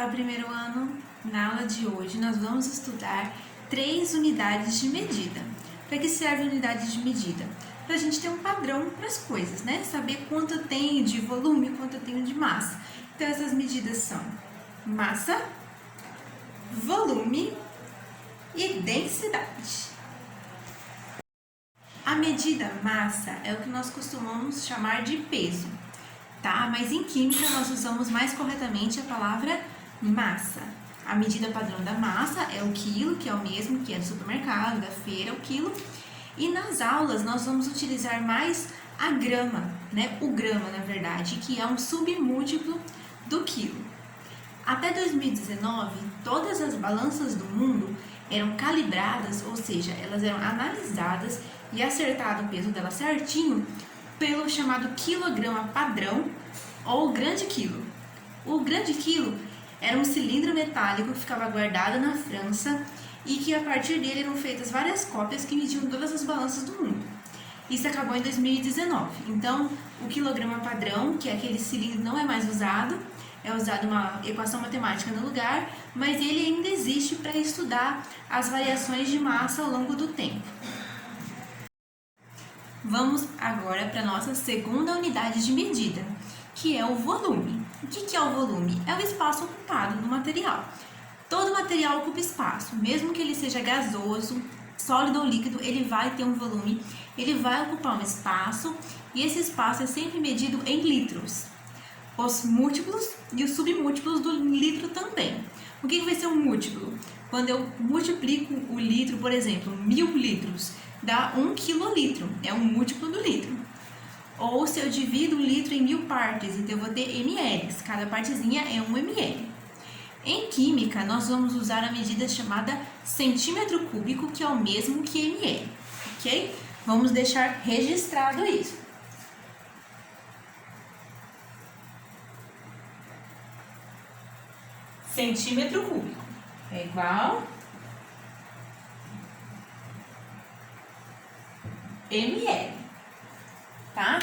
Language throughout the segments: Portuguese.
Olá, primeiro ano! Na aula de hoje nós vamos estudar 3 unidades de medida. Para que serve a unidade de medida? Para a gente ter um padrão para as coisas, né? Saber quanto eu tenho de volume, quanto eu tenho de massa. Então essas medidas são massa, volume e densidade. A medida massa é o que nós costumamos chamar de peso, tá? Mas em química nós usamos mais corretamente a palavra massa. A medida padrão da massa é o quilo, que é o mesmo que é do supermercado, da feira, o quilo. E nas aulas nós vamos utilizar mais a grama, né? O grama, na verdade, que é um submúltiplo do quilo. Até 2019, todas as balanças do mundo eram calibradas, ou seja, elas eram analisadas e acertado o peso delas certinho pelo chamado quilograma padrão ou grande quilo. O grande quilo era um cilindro metálico que ficava guardado na França e que a partir dele eram feitas várias cópias que mediam todas as balanças do mundo. Isso acabou em 2019. Então, o quilograma padrão, que é aquele cilindro, não é mais usado, é usada uma equação matemática no lugar, mas ele ainda existe para estudar as variações de massa ao longo do tempo. Vamos agora para a nossa segunda unidade de medida, que é o volume. O que é o volume? É o espaço ocupado no material. Todo material ocupa espaço, mesmo que ele seja gasoso, sólido ou líquido, ele vai ter um volume, ele vai ocupar um espaço e esse espaço é sempre medido em litros. Os múltiplos e os submúltiplos do litro também. O que vai ser um múltiplo? Quando eu multiplico o litro, por exemplo, 1000 litros, dá 1 quilolitro, é um múltiplo do litro. Ou se eu divido o litro em 1000 partes, então eu vou ter ml, cada partezinha é 1 ml. Em química, nós vamos usar a medida chamada centímetro cúbico, que é o mesmo que ml, ok? Vamos deixar registrado isso. Centímetro cúbico é igual ml, tá?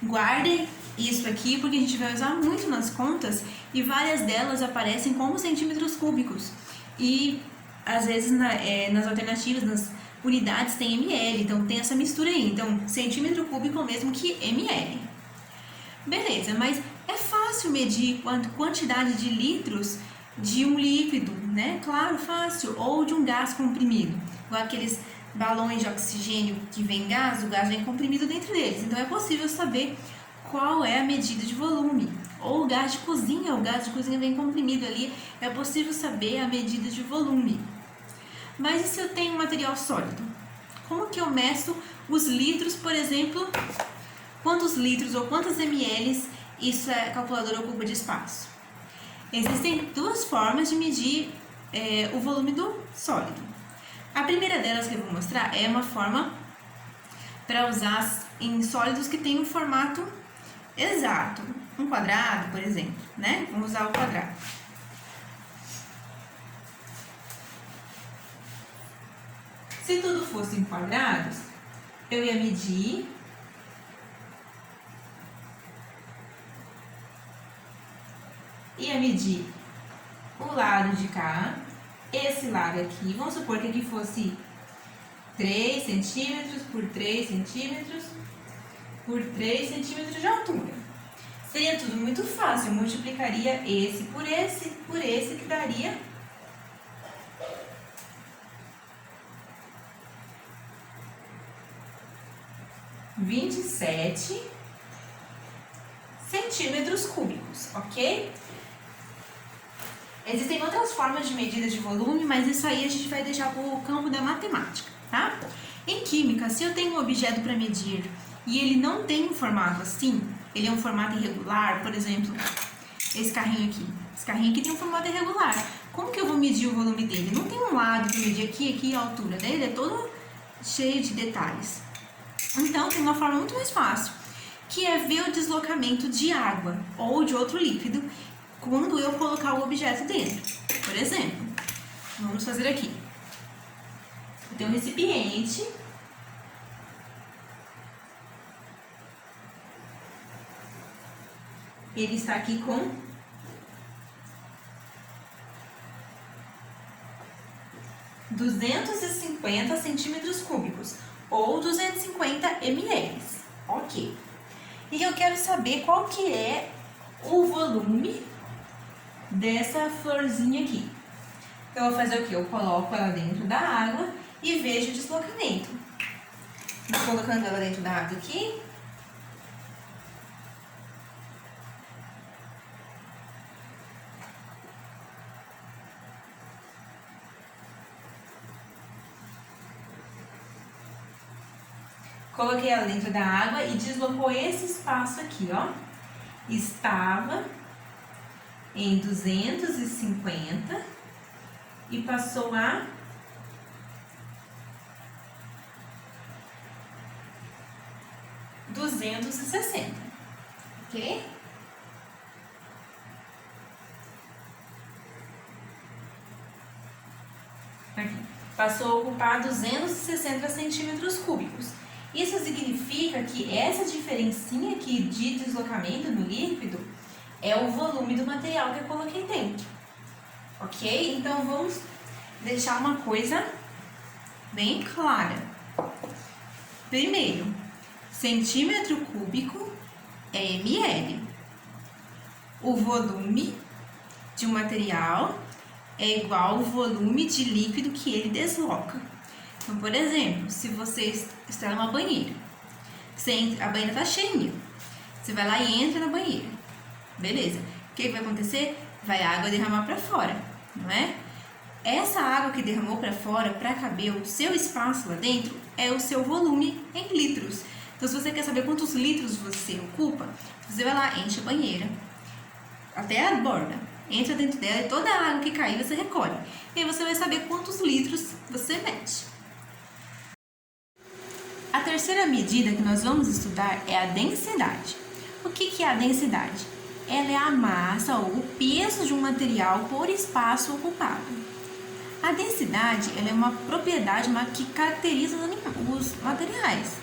Guardem isso aqui porque a gente vai usar muito nas contas e várias delas aparecem como centímetros cúbicos e às vezes nas alternativas, nas unidades tem ml, então tem essa mistura aí. Então, centímetro cúbico é o mesmo que ml. Beleza, mas é fácil medir quantidade de litros de um líquido, né? Claro, fácil. Ou de um gás comprimido, igual aqueles balões de oxigênio que vem gás, o gás vem comprimido dentro deles. Então é possível saber qual é a medida de volume. Ou o gás de cozinha, o gás de cozinha vem comprimido ali, é possível saber a medida de volume. Mas e se eu tenho um material sólido? Como que eu meço os litros, por exemplo, quantos litros ou quantos ml isso a calculadora ocupa de espaço? Existem duas formas de medir o volume do sólido. A primeira delas que eu vou mostrar é uma forma para usar em sólidos que tem um formato exato. Um quadrado, por exemplo, né? Vamos usar o quadrado. Se tudo fosse em quadrados, eu ia medir o lado de cá, esse lado aqui, vamos supor que aqui fosse 3 centímetros por 3 centímetros por 3 centímetros de altura. Seria tudo muito fácil, eu multiplicaria esse, que daria 27 centímetros cúbicos, ok? Existem outras formas de medida de volume, mas isso aí a gente vai deixar para o campo da matemática, tá? Em química, se eu tenho um objeto para medir e ele não tem um formato assim, ele é um formato irregular, por exemplo, esse carrinho aqui. Esse carrinho aqui tem um formato irregular. Como que eu vou medir o volume dele? Não tem um lado para medir aqui a altura dele, é todo cheio de detalhes. Então, tem uma forma muito mais fácil, que é ver o deslocamento de água ou de outro líquido quando eu colocar o objeto dentro. Por exemplo, vamos fazer aqui. Eu tenho um recipiente. Ele está aqui com 250 centímetros cúbicos ou 250 ml. Ok. E eu quero saber qual que é o volume dessa florzinha aqui. Então, eu vou fazer o quê? Eu coloco ela dentro da água e vejo o deslocamento. Vou colocando ela dentro da água aqui. Coloquei ela dentro da água e deslocou esse espaço aqui, ó. Estava em 250 e passou a 260, ok? Aqui. Passou a ocupar 260 centímetros cúbicos. Isso significa que essa diferencinha aqui de deslocamento no líquido é o volume do material que eu coloquei dentro, ok? Então, vamos deixar uma coisa bem clara. Primeiro, centímetro cúbico é ml. O volume de um material é igual ao volume de líquido que ele desloca. Então, por exemplo, se você está numa banheira, a banheira está cheinha, você vai lá e entra na banheira, beleza? O que vai acontecer? Vai a água derramar para fora, não é? Essa água que derramou para fora, para caber o seu espaço lá dentro, é o seu volume em litros. Então, se você quer saber quantos litros você ocupa, você vai lá, enche a banheira até a borda, entra dentro dela e toda a água que cair você recolhe. E aí você vai saber quantos litros você mete. A terceira medida que nós vamos estudar é a densidade. O que é a densidade? Ela é a massa ou o peso de um material por espaço ocupado. A densidade ela é uma propriedade que caracteriza os materiais.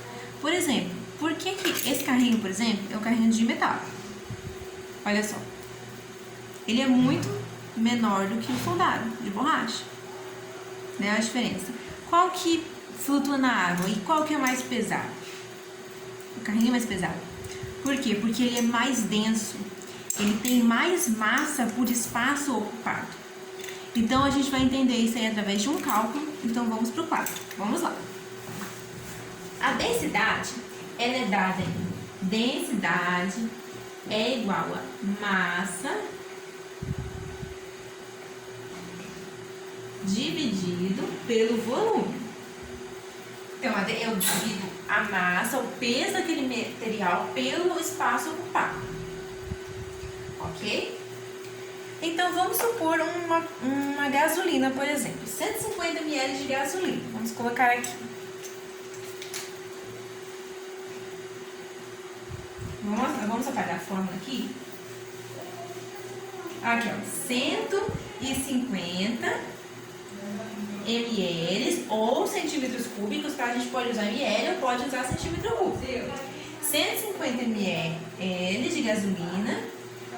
Por exemplo, por que esse carrinho, por exemplo, é um carrinho de metal? Olha só. Ele é muito menor do que o soldado de borracha. Né a diferença? Qual que flutua na água e qual que é mais pesado? O carrinho é mais pesado. Por quê? Porque ele é mais denso. Ele tem mais massa por espaço ocupado. Então, a gente vai entender isso aí através de um cálculo. Então, vamos para o quadro. Vamos lá. A densidade, ela é dada em densidade é igual a massa dividido pelo volume. Então, eu divido a massa, o peso daquele material pelo espaço ocupado. Ok? Então, vamos supor uma gasolina, por exemplo. 150 ml de gasolina. Vamos colocar aqui. Vamos apagar a fórmula aqui. Aqui, ó. 150 ml ou centímetros cúbicos, tá? A gente pode usar ml ou pode usar centímetro cúbico. 150 ml de gasolina,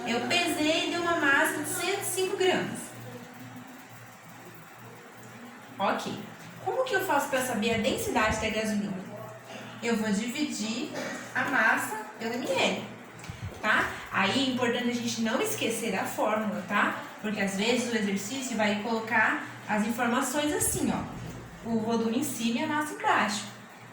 eu pesei e deu uma massa de 105 gramas. Ok. Como que eu faço para saber a densidade da gasolina? Eu vou dividir a massa pelo ml, tá? Aí é importante a gente não esquecer a fórmula, tá? Porque às vezes o exercício vai colocar as informações assim, ó. O volume em cima e a massa embaixo.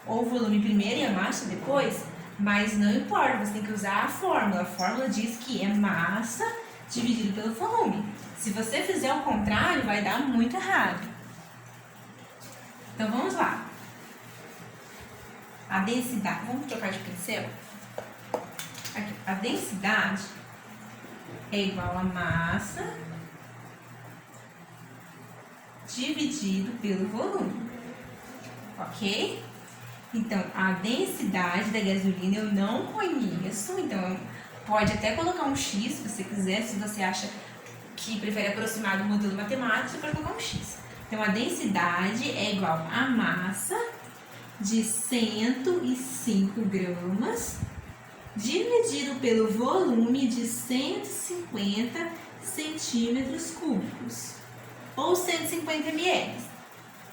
Ou o volume primeiro e a massa depois. Mas não importa, você tem que usar a fórmula. A fórmula diz que é massa dividido pelo volume. Se você fizer o contrário, vai dar muito errado. Então, vamos lá. A densidade... Vamos trocar de pincel? Aqui. A densidade é igual a massa dividido pelo volume, ok? Então, a densidade da gasolina eu não conheço, então pode até colocar um X se você quiser, se você acha que prefere aproximar do modelo matemático, você pode colocar um X. Então, a densidade é igual a massa de 105 gramas dividido pelo volume de 150 centímetros cúbicos. Ou 150 ml,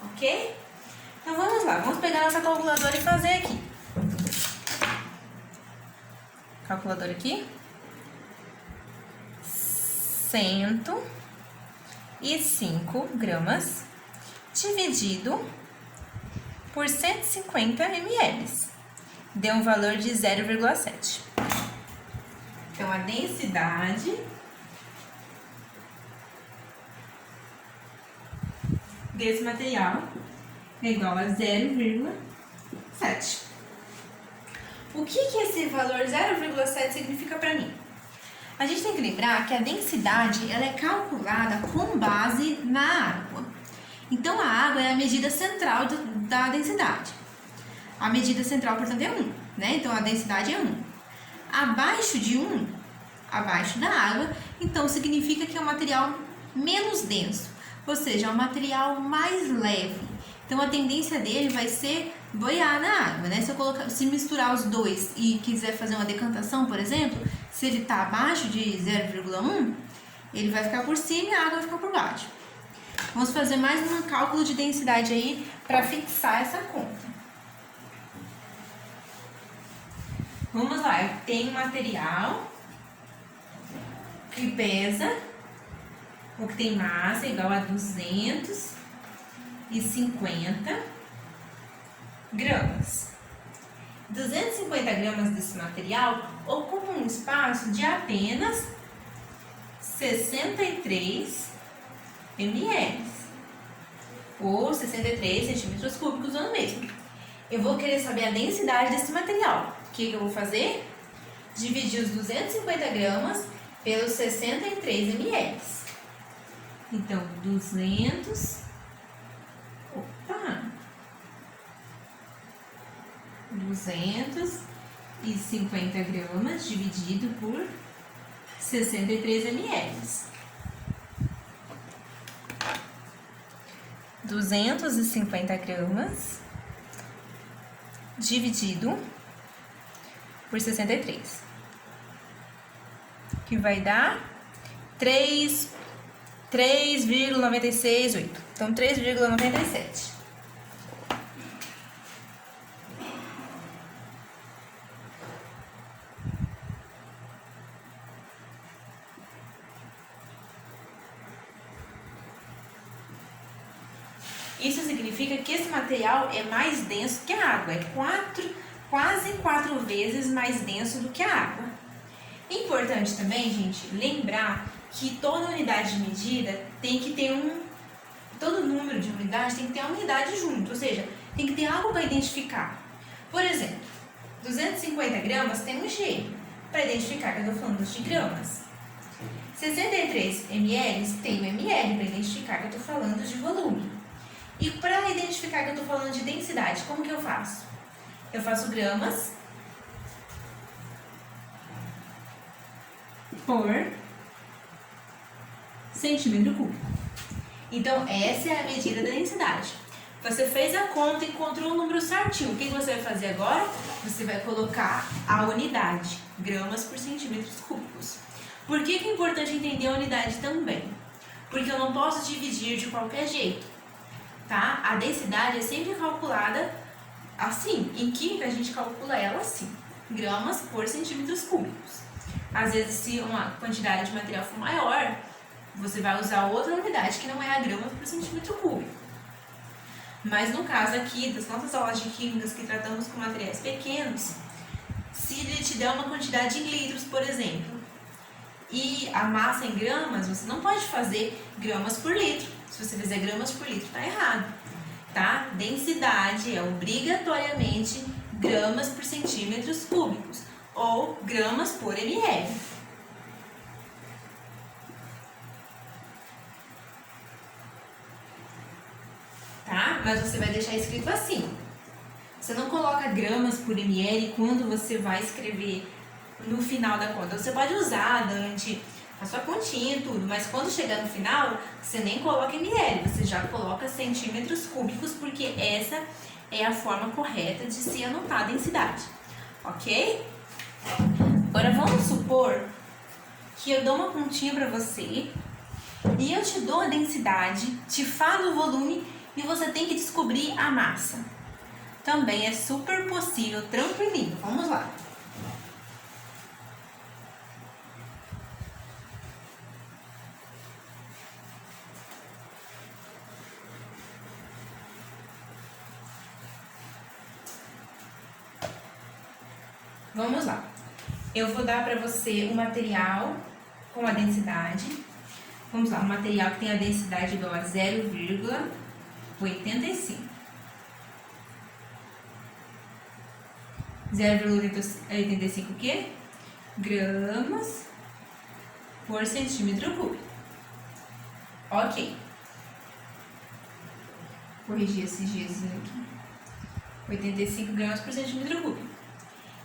ok? Então vamos lá, vamos pegar nossa calculadora e fazer aqui. Calculadora aqui. 105 gramas dividido por 150 ml. Deu um valor de 0,7. Então, a densidade desse material é igual a 0,7. O que esse valor 0,7 significa para mim? A gente tem que lembrar que a densidade ela é calculada com base na água. Então, a água é a medida central da densidade. A medida central, portanto, é 1, né? Então, a densidade é 1. Abaixo de 1, abaixo da água, então significa que é um material menos denso, ou seja, é um material mais leve. Então, a tendência dele vai ser boiar na água, né? Se misturar os dois e quiser fazer uma decantação, por exemplo, se ele está abaixo de 0,1, ele vai ficar por cima e a água vai ficar por baixo. Vamos fazer mais um cálculo de densidade aí para fixar essa conta. Vamos lá, eu tenho um material que pesa, ou que tem massa igual a 250 gramas. 250 gramas desse material ocupa um espaço de apenas 63 ml, ou 63 centímetros cúbicos no mesmo. Eu vou querer saber a densidade desse material. O que eu vou fazer? Dividir os 250 gramas pelos 63 ml. Então, 250 gramas dividido por 63 ml. 250 gramas dividido por 63, que vai dar 3,968. Então, 3,97. Isso significa que esse material é mais denso que a água, é quase 4 vezes mais denso do que a água. Importante também, gente, lembrar que toda unidade de medida tem que ter todo número de unidades tem que ter uma unidade junto, ou seja, tem que ter algo para identificar. Por exemplo, 250 gramas tem um G, para identificar que eu estou falando de gramas. 63 ml tem um ml, para identificar que eu estou falando de volume. E para identificar que eu estou falando de densidade, como que eu faço? Eu faço gramas por centímetro cúbico. Então, essa é a medida da densidade. Você fez a conta e encontrou o número certinho. O que você vai fazer agora? Você vai colocar a unidade, gramas por centímetros cúbicos. Por que é importante entender a unidade também? Porque eu não posso dividir de qualquer jeito, tá? A densidade é sempre calculada assim. Em química, a gente calcula ela assim, gramas por centímetros cúbicos. Às vezes, se uma quantidade de material for maior, você vai usar outra unidade que não é a gramas por centímetro cúbico. Mas no caso aqui das nossas aulas de químicas que tratamos com materiais pequenos, se ele te der uma quantidade em litros, por exemplo, e a massa em gramas, você não pode fazer gramas por litro. Se você fizer gramas por litro, tá errado, tá? Densidade é obrigatoriamente gramas por centímetros cúbicos ou gramas por ml. Tá? Mas você vai deixar escrito assim. Você não coloca gramas por ml quando você vai escrever no final da conta. Você pode usar durante a sua continha e tudo, mas quando chegar no final, você nem coloca ml, você já coloca centímetros cúbicos, porque essa é a forma correta de se anotar a densidade, ok? Agora vamos supor que eu dou uma continha para você e eu te dou a densidade, te falo o volume e você tem que descobrir a massa. Também é super possível, tranquilinho. Vamos lá. Vamos lá. Eu vou dar para você um material com a densidade. Vamos lá, um material que tem a densidade igual a 0,85. 0,85 o quê? Gramas por centímetro cúbico. Ok. Corrigir esse Gzinho aqui. 85 gramas por centímetro cúbico.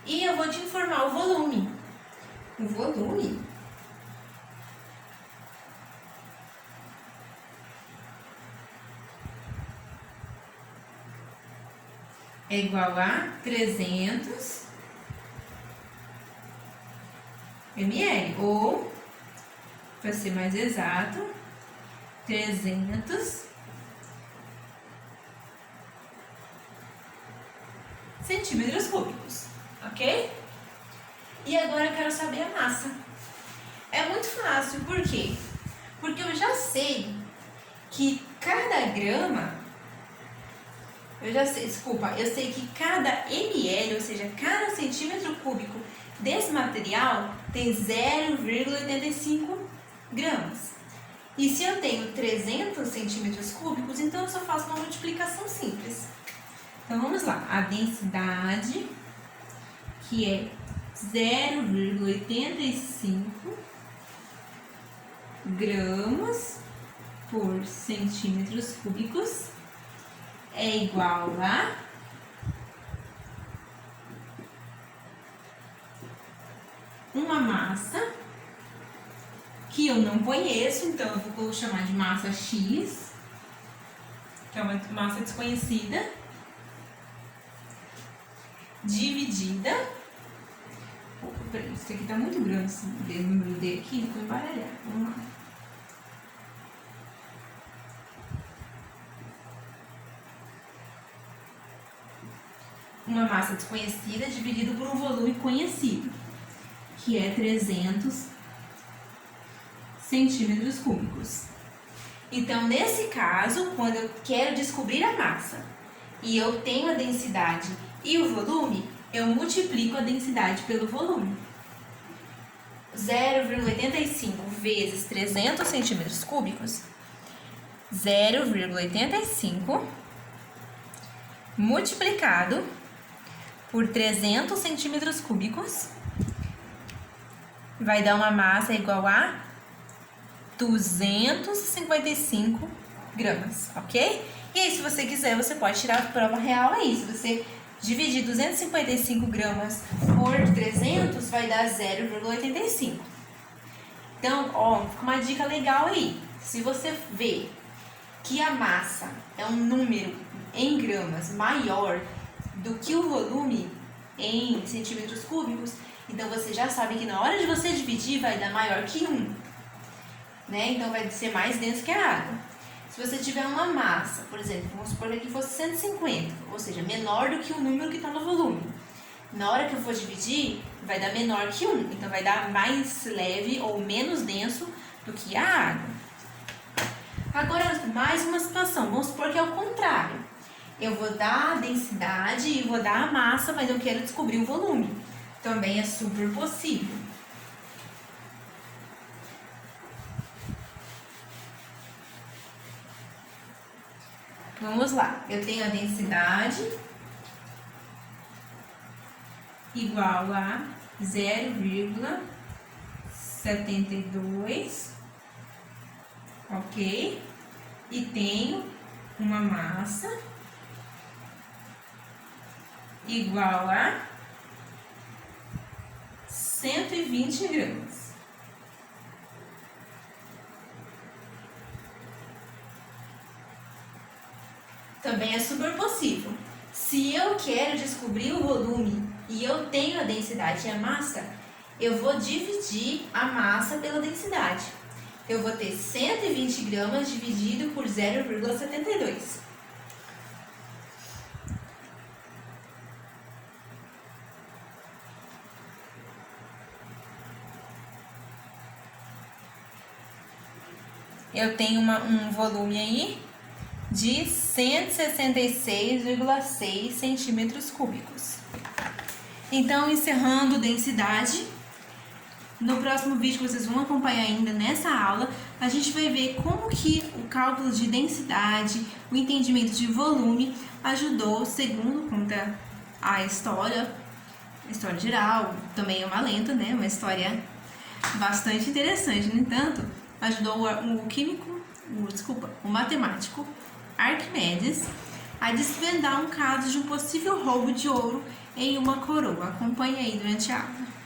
E eu vou te informar o volume. O volume é igual a 300 ml, ou, para ser mais exato, 300 centímetros cúbicos, ok? E agora eu quero saber a massa. É muito fácil, por quê? Porque eu já sei que cada grama, eu sei que cada ml, ou seja, cada centímetro cúbico desse material tem 0,85 gramas. E se eu tenho 300 centímetros cúbicos, então eu só faço uma multiplicação simples. Então vamos lá, a densidade, que é 0,85 gramas por centímetros cúbicos, é igual a uma massa que eu não conheço, então eu vou chamar de massa X, que é uma massa desconhecida, dividida. Peraí, isso aqui tá muito grande, esse número D aqui, vou embaralhar. Vamos lá. Uma massa desconhecida dividido por um volume conhecido, que é 300 centímetros cúbicos. Então, nesse caso, quando eu quero descobrir a massa e eu tenho a densidade e o volume, eu multiplico a densidade pelo volume. 0,85 vezes 300 centímetros cúbicos, 0,85 multiplicado por 300 centímetros cúbicos vai dar uma massa igual a 255 gramas, ok? E aí, se você quiser, você pode tirar a prova real aí. Se você dividir 255 gramas por 300, vai dar 0,85. Então, ó, fica uma dica legal aí. Se você vê que a massa é um número em gramas maior do que o volume em centímetros cúbicos, então você já sabe que na hora de você dividir vai dar maior que 1, né? Então vai ser mais denso que a água. Se você tiver uma massa, por exemplo, vamos supor que aqui fosse 150, ou seja, menor do que o número que está no volume. Na hora que eu for dividir, vai dar menor que 1, então vai dar mais leve ou menos denso do que a água. Agora, mais uma situação, vamos supor que é o contrário. Eu vou dar a densidade e vou dar a massa, mas eu quero descobrir o volume. Também é super possível. Vamos lá, eu tenho a densidade igual a 0,72, ok? E tenho uma massa igual a 120 gramas. Também é super possível. Se eu quero descobrir o volume e eu tenho a densidade e a massa, eu vou dividir a massa pela densidade. Eu vou ter 120 gramas dividido por 0,72. eu tenho um volume aí de 166,6 centímetros cúbicos. Então, encerrando densidade, no próximo vídeo que vocês vão acompanhar ainda nessa aula, a gente vai ver como que o cálculo de densidade, o entendimento de volume ajudou, segundo conta a história geral, também é uma lenda, né? Uma história bastante interessante. No entanto, ajudou o matemático Arquimedes a desvendar um caso de um possível roubo de ouro em uma coroa. Acompanhe aí durante a aula.